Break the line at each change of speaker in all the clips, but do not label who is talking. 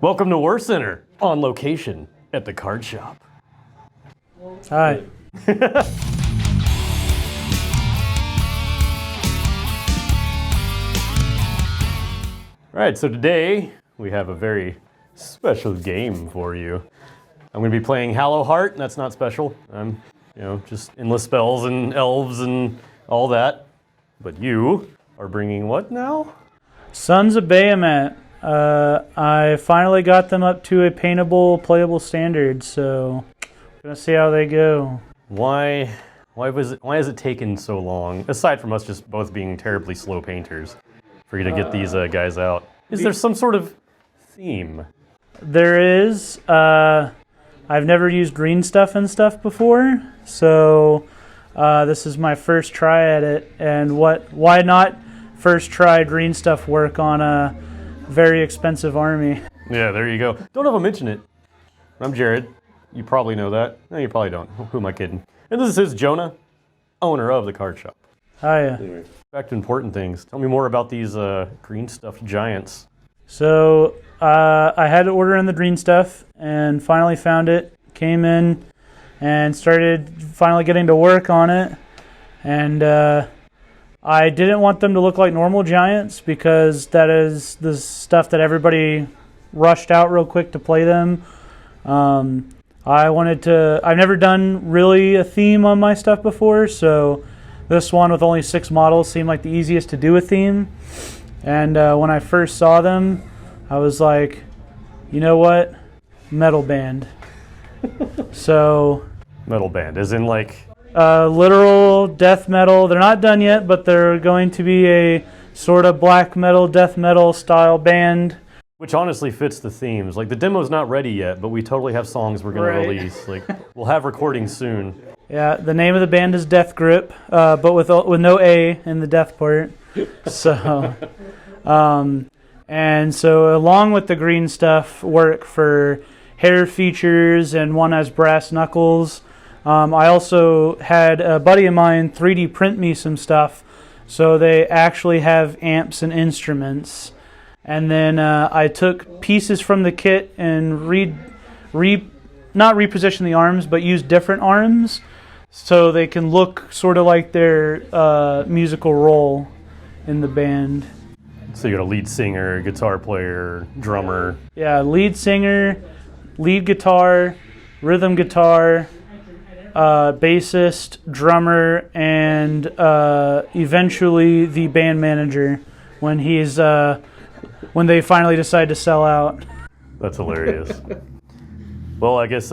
Welcome to Warcenter, on location at the card shop.
Hi.
All right, so today we have a very special game for you. I'm going to be playing Hallow Heart, and that's not special. I'm, just endless spells and elves and all that. But you are bringing what now?
Sons of Behemat. I finally got them up to a paintable, playable standard, so we're gonna see how they go.
Why has it taken so long? Aside from us just both being terribly slow painters, for you to get these guys out. Is there some sort of theme?
There is. I've never used green stuff and stuff before, so this is my first try at it. And why not first try green stuff work on a very expensive army?
Yeah, there you go. Don't have to mention it. I'm Jared. You probably know that. No, you probably don't. Who am I kidding? And this is Jonah, owner of the card shop.
Hi.
Anyway, back to important things. Tell me more about these green stuffed giants.
So I had to order in the green stuff and finally found it. Came in and started finally getting to work on it. And I didn't want them to look like normal giants because that is the stuff that everybody rushed out real quick to play them. I've never done really a theme on my stuff before, so this one with only 6 models seemed like the easiest to do a theme. And when I first saw them, I was like, you know what? Metal band. So
Metal band, as in like...
literal death metal. They're not done yet, but they're going to be a sort of black metal, death metal style band.
Which honestly fits the themes. Like, the demo's not ready yet, but we totally have songs we're going to release. Like, we'll have recordings soon.
Yeah, the name of the band is Death Grip, but with no A in the death part. So, and so along with the green stuff work for hair features, and one has brass knuckles. I also had a buddy of mine 3D print me some stuff, so they actually have amps and instruments. And then I took pieces from the kit and not reposition the arms, but use different arms so they can look sort of like their musical role in the band.
So you got a lead singer, guitar player, drummer.
Yeah, lead singer, lead guitar, rhythm guitar, bassist, drummer, and eventually the band manager when they finally decide to sell out.
That's hilarious. Well, I guess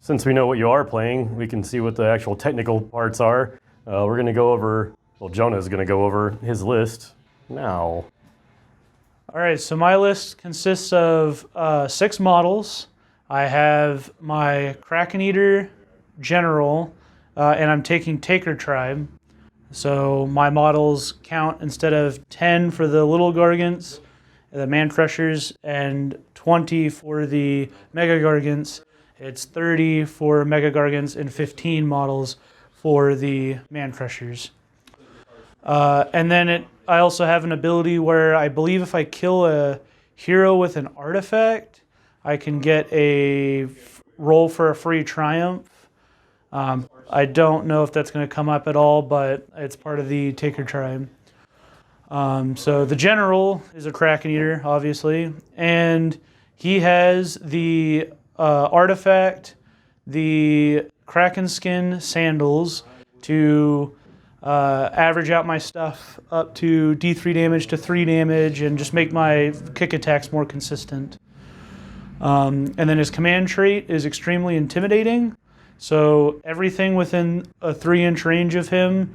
since we know what you are playing, we can see what the actual technical parts are. We're going to go over, Jonah's going to go over his list now.
All right, so my list consists of 6 models. I have my Kraken Eater General, and I'm taking Taker Tribe. So my models count, instead of 10 for the little Gargants, the Man Crushers, and 20 for the Mega Gargants, it's 30 for Mega Gargants and 15 models for the Man Crushers. And then I also have an ability where I believe if I kill a hero with an artifact, I can get a roll for a free triumph. I don't know if that's going to come up at all, but it's part of the Taker Tribe. So the General is a Kraken Eater, obviously, and he has the artifact, the Kraken Skin Sandals to average out my stuff up to D3 damage to 3 damage and just make my kick attacks more consistent. And then his command trait is extremely intimidating. So everything within a 3-inch range of him,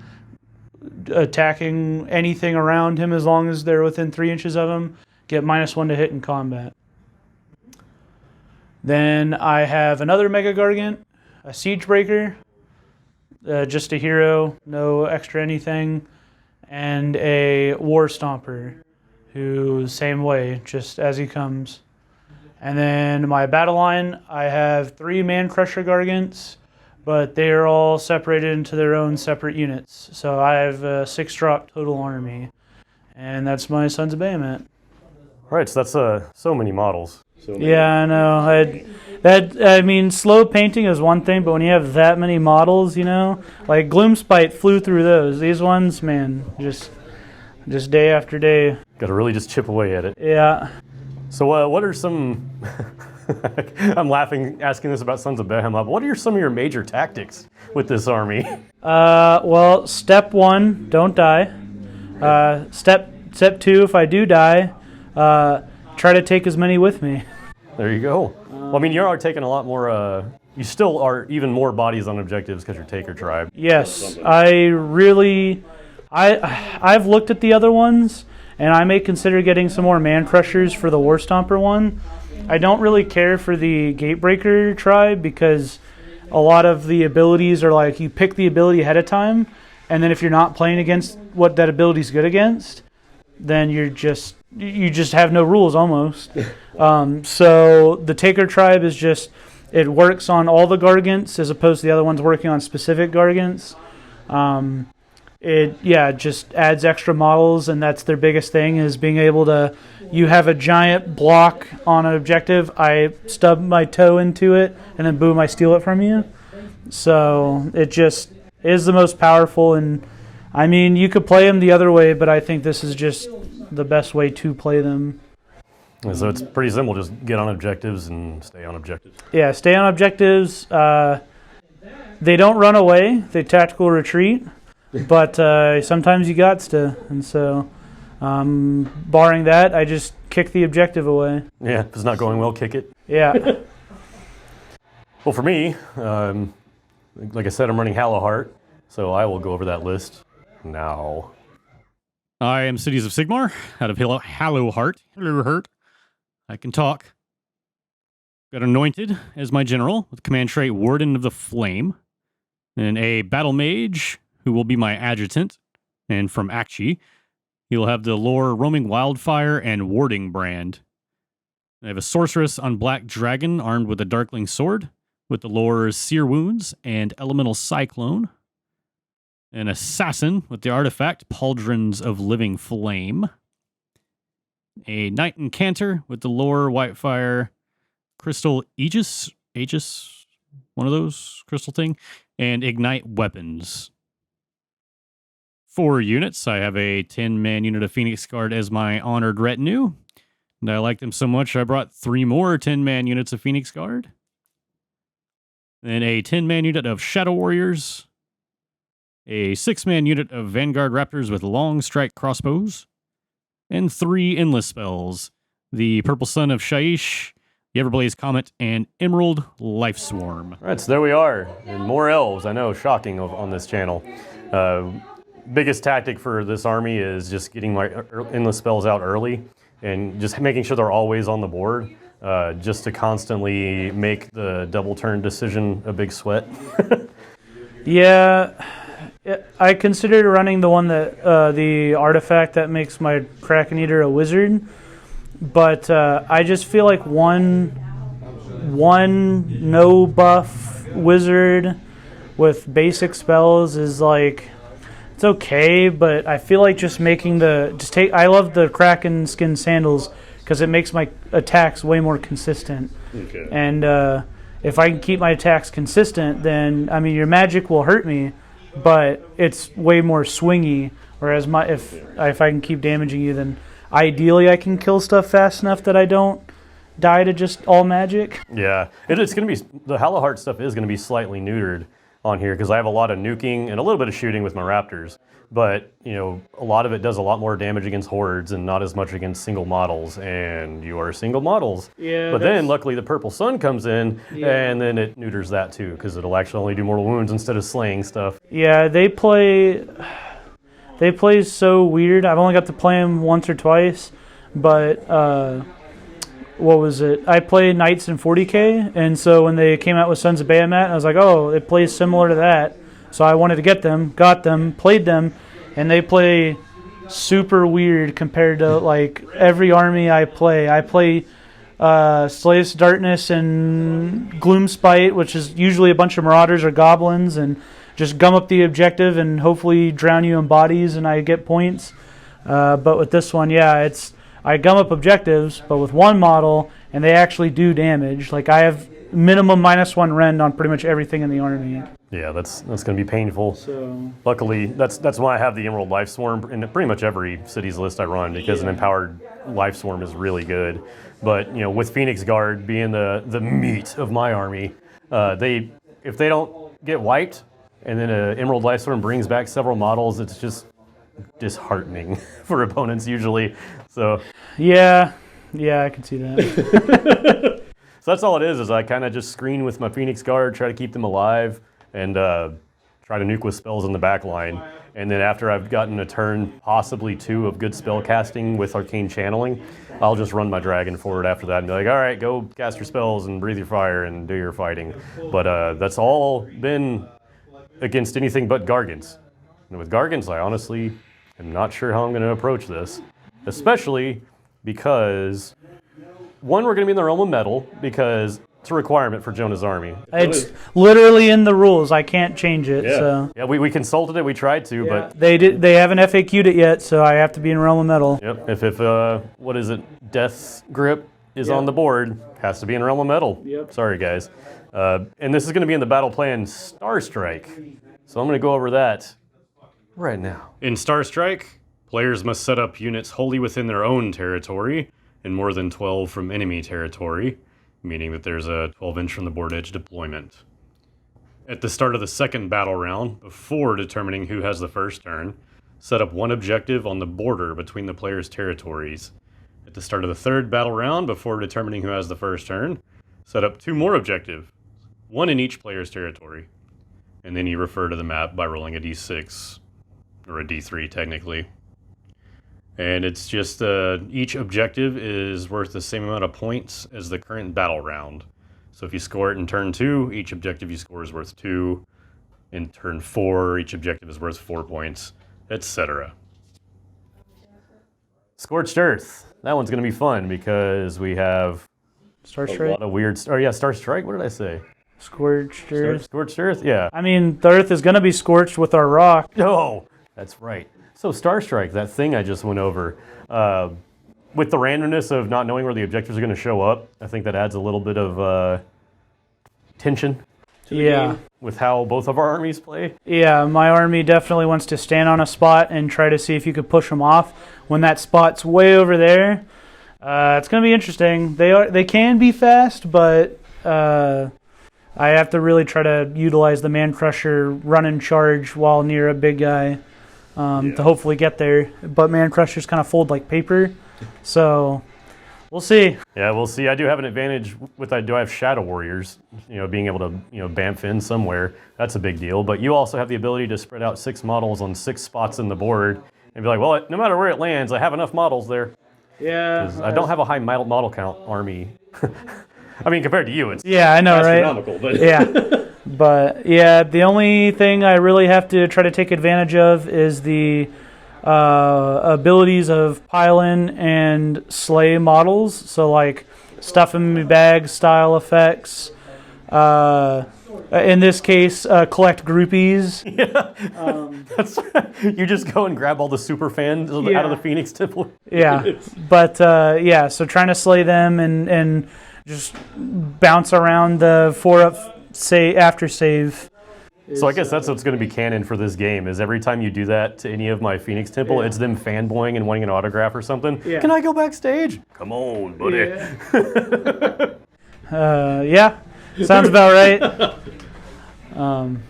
attacking anything around him as long as they're within 3 inches of him, get -1 to hit in combat. Then I have another Mega Gargant, a Siege Breaker, just a hero, no extra anything, and a War Stomper, who same way, just as he comes. And then my battle line, I have 3 Man Crusher Gargants, but they are all separated into their own separate units. So I have a 6-drop total army, and that's my Sons of Behemat.
All right, so that's so many models.
Yeah, I know. I mean, slow painting is one thing, but when you have that many models, you know, like Gloomspite flew through those. These ones, man, just day after day.
Got to really just chip away at it.
Yeah.
So what are some... I'm laughing asking this about Sons of Behemat, but what are some of your major tactics with this army?
Well, step 1, don't die. Step 2, if I do die, try to take as many with me.
There you go. Well, I mean, you are taking a lot more... you still are even more bodies on objectives because you're Taker Tribe.
Yes, I've looked at the other ones, and I may consider getting some more Man Crushers for the War Stomper one. I don't really care for the Gatebreaker tribe because a lot of the abilities are like you pick the ability ahead of time, and then if you're not playing against what that ability's good against, then you just have no rules almost. So the Taker tribe is just, it works on all the Gargants as opposed to the other ones working on specific Gargants. It just adds extra models, and that's their biggest thing is being able to, you have a giant block on an objective, I stub my toe into it, and then boom, I steal it from you. So it just is the most powerful, and I mean, you could play them the other way, but I think this is just the best way to play them.
So it's pretty simple, just get on objectives and stay on objectives.
Yeah, stay on objectives. They don't run away, they tactical retreat. But sometimes you got to, and so barring that, I just kick the objective away.
Yeah, if it's not going well, kick it.
Yeah.
Well, for me, like I said, I'm running Hallowheart, so I will go over that list now.
I am Cities of Sigmar, out of Hallowheart. Hallowheart. I can talk. Got Anointed as my general, with command trait Warden of the Flame, and a Battle Mage, who will be my adjutant, and from Akchi, he'll have the lore Roaming Wildfire and Warding Brand. I have a Sorceress on Black Dragon, armed with a Darkling Sword, with the lore Seer Wounds and Elemental Cyclone. An Assassin with the artifact Pauldrons of Living Flame. A Knight Incanter with the lore Whitefire, Crystal Aegis, one of those crystal thing, and Ignite Weapons. 4 units. I have a 10-man unit of Phoenix Guard as my honored retinue. And I like them so much, I brought 3 more 10-man units of Phoenix Guard. Then a 10-man unit of Shadow Warriors. A 6-man unit of Vanguard Raptors with long strike crossbows. And 3 endless spells. The Purple Sun of Shaiish, the Everblaze Comet, and Emerald Life Swarm.
All right, so there we are. And more elves, I know, shocking on this channel. Biggest tactic for this army is just getting my endless spells out early and just making sure they're always on the board, just to constantly make the double turn decision a big sweat.
Yeah, I considered running the one that the artifact that makes my Kraken Eater a wizard, but I just feel like one no buff wizard with basic spells is like, it's okay, but I feel like just making I love the Kraken skin sandals because it makes my attacks way more consistent.
Okay.
And if I can keep my attacks consistent, then I mean your magic will hurt me, but it's way more swingy. Whereas if I can keep damaging you, then ideally I can kill stuff fast enough that I don't die to just all magic.
Yeah, it's going to be, the Hallowheart stuff is going to be slightly neutered on here because I have a lot of nuking and a little bit of shooting with my Raptors, but you know, a lot of it does a lot more damage against hordes and not as much against single models, and you are single models.
Yeah.
But then luckily the Purple Sun comes in, and then it neuters that too because it'll actually only do mortal wounds instead of slaying stuff.
Yeah, they play so weird. I've only got to play them once or twice, but what was it? I played Knights in 40k, and so when they came out with Sons of Behemat, I was like, oh, it plays similar to that. So I wanted to get them, got them, played them, and they play super weird compared to like every army I play. I play Slaves to Darkness and Gloomspite, which is usually a bunch of Marauders or Goblins, and just gum up the objective and hopefully drown you in bodies and I get points. But with this one, yeah, I gum up objectives, but with one model, and they actually do damage. Like I have minimum -1 rend on pretty much everything in the army.
Yeah, that's going to be painful.
So
Luckily, that's why I have the Emerald Life Swarm in pretty much every city's list I run, because an empowered Life Swarm is really good. But with Phoenix Guard being the meat of my army, if they don't get wiped, and then an Emerald Life Swarm brings back several models, it's just disheartening for opponents usually. So
yeah, I can see that.
So that's all it is I kind of just screen with my Phoenix Guard, try to keep them alive, and try to nuke with spells in the back line. And then after I've gotten a turn, possibly 2 of good spell casting with Arcane Channeling, I'll just run my dragon forward after that and be like, all right, go cast your spells and breathe your fire and do your fighting. But that's all been against anything but Gargants. And with Gargants, I honestly am not sure how I'm going to approach this, especially because, one, we're going to be in the realm of metal, because it's a requirement for Jonah's army.
It's literally in the rules. I can't change it.
Yeah,
So.
yeah, we consulted it, we tried to, but
They haven't FAQ'd it yet, so I have to be in realm of metal.
yep, if what is it, Death's Grip is on the board, has to be in realm of metal.
Yep.
Sorry, guys. And this is going to be in the battle plan Star Strike, so I'm going to go over that right now. In Star Strike, players must set up units wholly within their own territory and more than 12 from enemy territory, meaning that there's a 12-inch from the board edge deployment. At the start of the second battle round, before determining who has the first turn, set up 1 objective on the border between the players' territories. At the start of the third battle round, before determining who has the first turn, set up 2 more objectives, 1 in each player's territory. And then you refer to the map by rolling a d6, or a d3 technically. And it's just each objective is worth the same amount of points as the current battle round. So if you score it in turn 2, each objective you score is worth 2. In turn 4, each objective is worth 4 points, etc. Scorched Earth. That one's going to be fun because we have
Star
a
Strike?
lot of weird... Oh yeah, Star Strike? What did I say?
Scorched Earth.
Scorched Earth? Yeah.
I mean, the Earth is going to be scorched with our rock.
Oh, that's right. So Star Strike, that thing I just went over, with the randomness of not knowing where the objectives are going to show up, I think that adds a little bit of tension to the game with how both of our armies play.
Yeah, my army definitely wants to stand on a spot and try to see if you could push them off. When that spot's way over there, it's going to be interesting. They can be fast, but I have to really try to utilize the Man Crusher run and charge while near a big guy. To hopefully get there. But Man Crushers kind of fold like paper. So we'll see.
Yeah, we'll see. I do have an advantage with I have Shadow Warriors, being able to, bamf in somewhere. That's a big deal. But you also have the ability to spread out 6 models on 6 spots in the board and be like, well, no matter where it lands, I have enough models there.
Yeah.
I don't have a high model count army. I mean, compared to you, it's
I know,
astronomical,
right?
but
Yeah. But yeah, the only thing I really have to try to take advantage of is the abilities of pile-in and slay models. So like stuff in bag style effects. In this case, collect groupies.
You just go and grab all the super fans out of the Phoenix Temple.
Yeah, but so trying to slay them and just bounce around the 4-up after save.
So I guess that's what's going to be canon for this game, is every time you do that to any of my Phoenix Temple, it's them fanboying and wanting an autograph or something. Yeah. Can I go backstage? Come on, buddy.
Yeah, sounds about right.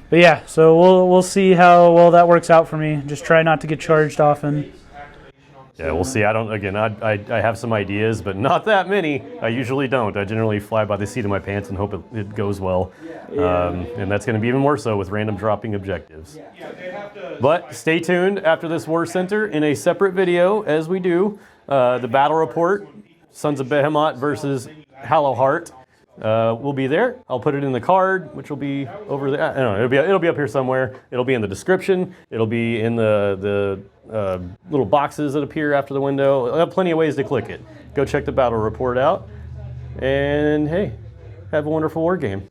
But yeah, so we'll see how well that works out for me. Just try not to get charged often.
Yeah, we'll see. I have some ideas, but not that many. I usually don't. I generally fly by the seat of my pants and hope it goes well. And that's going to be even more so with random dropping objectives. But stay tuned after this Warcenter in a separate video, as we do, the battle report, Sons of Behemat versus Hallowheart. Will be there. I'll put it in the card, which will be over there. I don't know. It'll be up here somewhere. It'll be in the description. It'll be in the little boxes that appear after the window. I have plenty of ways to click it. Go check the battle report out. And hey, have a wonderful war game.